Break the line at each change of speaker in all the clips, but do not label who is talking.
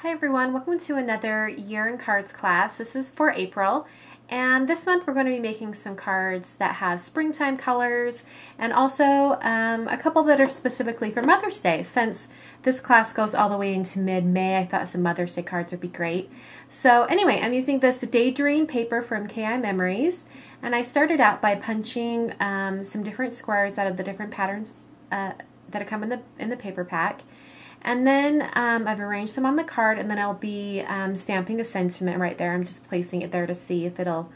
Hi everyone, welcome to another Year in Cards class. This is for April, and this month we're going to be making some cards that have springtime colors and also a couple that are specifically for Mother's Day. Since this class goes all the way into mid-May, I thought some Mother's Day cards would be great. So anyway, I'm using this Daydream paper from KI Memories, and I started out by punching some different squares out of the different patterns that come in the paper pack. And then I've arranged them on the card, and then I'll be stamping a sentiment right there. I'm just placing it there to see if it'll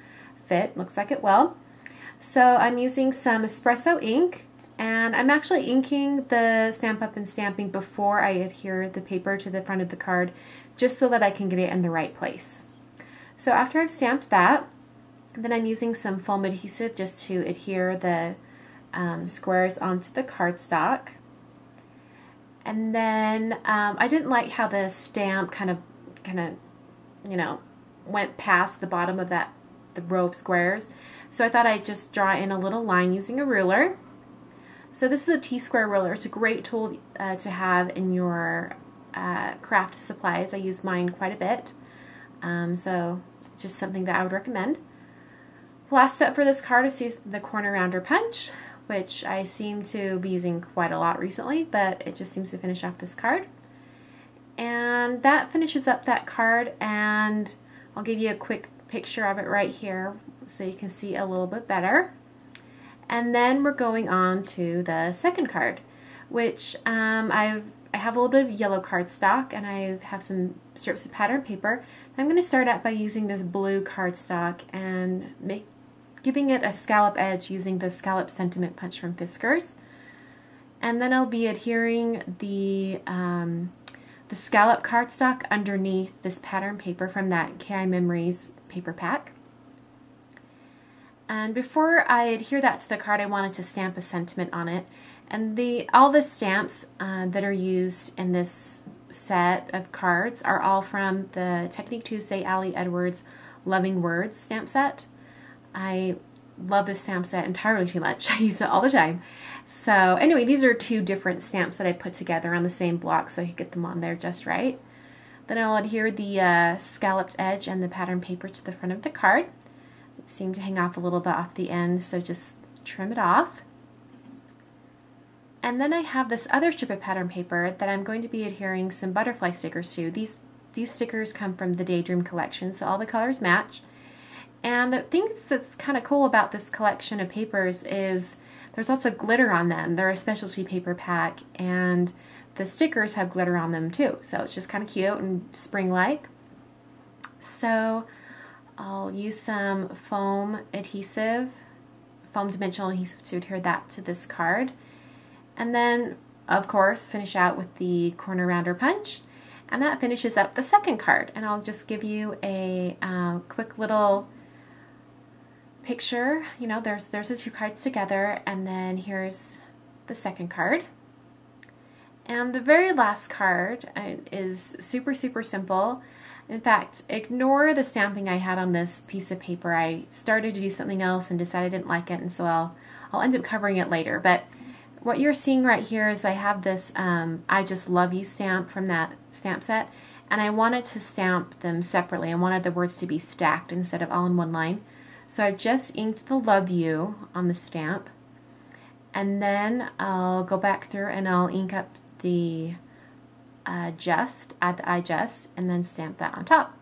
fit. Looks like it will. So I'm using some espresso ink, and I'm actually inking the Stamp Up and Stamping before I adhere the paper to the front of the card, just so that I can get it in the right place. So after I've stamped that, then I'm using some foam adhesive just to adhere the squares onto the cardstock. And then I didn't like how the stamp kind of, went past the bottom of the row of squares. So I thought I'd just draw in a little line using a ruler. So this is a T-square ruler. It's a great tool to have in your craft supplies. I use mine quite a bit. So it's just something that I would recommend. The last step for this card is to use the corner rounder punch, which I seem to be using quite a lot recently, but it just seems to finish off this card. And that finishes up that card, and I'll give you a quick picture of it right here so you can see a little bit better. And then we're going on to the second card, which I have a little bit of yellow cardstock, and I have some strips of pattern paper. I'm going to start out by using this blue cardstock and giving it a scallop edge using the Scallop Sentiment Punch from Fiskars. And then I'll be adhering the scallop cardstock underneath this pattern paper from that KI Memories paper pack. And before I adhere that to the card, I wanted to stamp a sentiment on it. And all the stamps that are used in this set of cards are all from the Technique Tuesday Ali Edwards Loving Words stamp set. I love this stamp set entirely too much. I use it all the time. So anyway, these are two different stamps that I put together on the same block so you get them on there just right. Then I'll adhere the scalloped edge and the pattern paper to the front of the card. It seemed to hang off a little bit off the end, so just trim it off. And then I have this other strip of pattern paper that I'm going to be adhering some butterfly stickers to. These stickers come from the Daydream collection, so all the colors match. And the thing that's kind of cool about this collection of papers is there's lots of glitter on them. They're a specialty paper pack, and the stickers have glitter on them too. So it's just kind of cute and spring-like. So I'll use some foam dimensional adhesive to adhere that to this card. And then, of course, finish out with the corner rounder punch. And that finishes up the second card. And I'll just give you a quick little picture. You know, there's the two cards together, and then here's the second card. And the very last card is super simple. In fact, ignore the stamping I had on this piece of paper. I started to do something else and decided I didn't like it, and so I'll end up covering it later. But what you're seeing right here is I have this I Just Love You stamp from that stamp set, and I wanted to stamp them separately. I wanted the words to be stacked instead of all in one line. So I've just inked the Love You on the stamp, and then I'll go back through and I'll ink up the add the I Just, and then stamp that on top.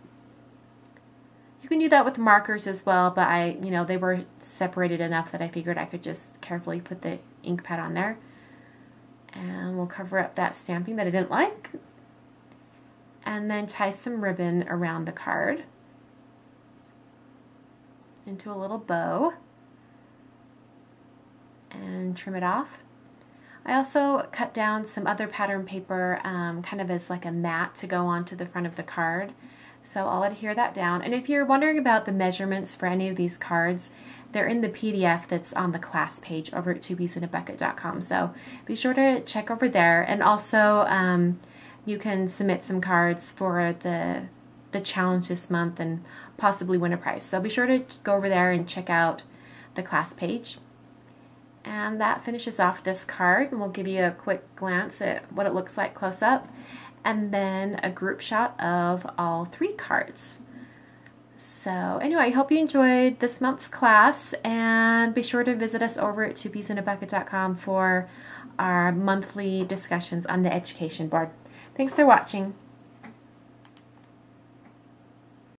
You can do that with markers as well, but they were separated enough that I figured I could just carefully put the ink pad on there. And we'll cover up that stamping that I didn't like, and then tie some ribbon around the card into a little bow and trim it off. I also cut down some other pattern paper kind of as like a mat to go onto the front of the card. So I'll adhere that down. And if you're wondering about the measurements for any of these cards, they're in the PDF that's on the class page over at twobeesindabucket.com. So be sure to check over there. And also you can submit some cards for the challenge this month and possibly win a prize. So be sure to go over there and check out the class page. And that finishes off this card, and we'll give you a quick glance at what it looks like close up. and then a group shot of all 3 cards. So anyway, I hope you enjoyed this month's class, and be sure to visit us over at twopeasandabbucket.com for our monthly discussions on the education board. Thanks for watching.